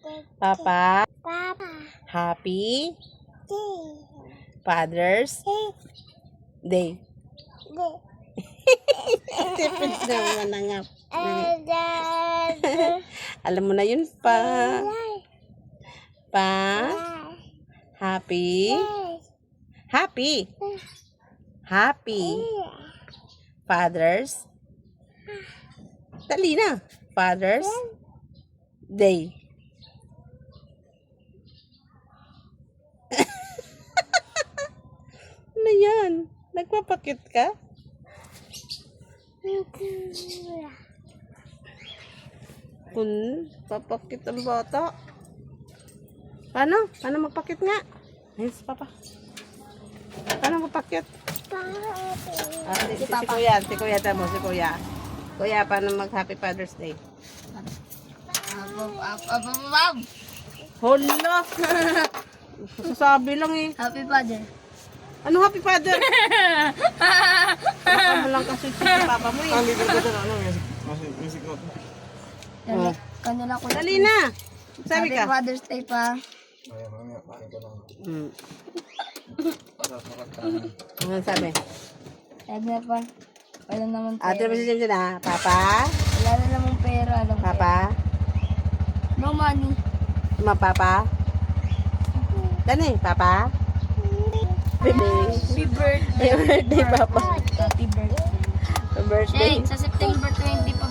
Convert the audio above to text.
Papa, Papa. happy Day. Father's Day. Day. Tipid naman nangap. Dad. Alam mo na yun pa. Happy. Happy. Happy. Father's. Dali na. Father's Day. Ano yan? Nagpapakit ka? Kung papakit ang bata. Paano? Paano magpakit nga? Ayun si Papa. Paano magpakit? Si Kuya, tamo, si Kuya. Kuya, paano mag Happy Father's Day? Hala! Sasabi lang eh. Happy Father. Ano Happy Father? Baka mo lang kasi si Papa mo eh. Kanila ko. Dali na! Sabi Happy ka? Father's Day pa. Hmm. Ano sabi? Sabi na pa. Wala naman Ate pera. mo si Jim na, Papa? Wala na namang pera. Alam ko. Papa? No money. Papa? Dali, Papa? Happy birthday. Happy birthday, Papa. Happy birthday. Happy birthday. Sa September 20 pa.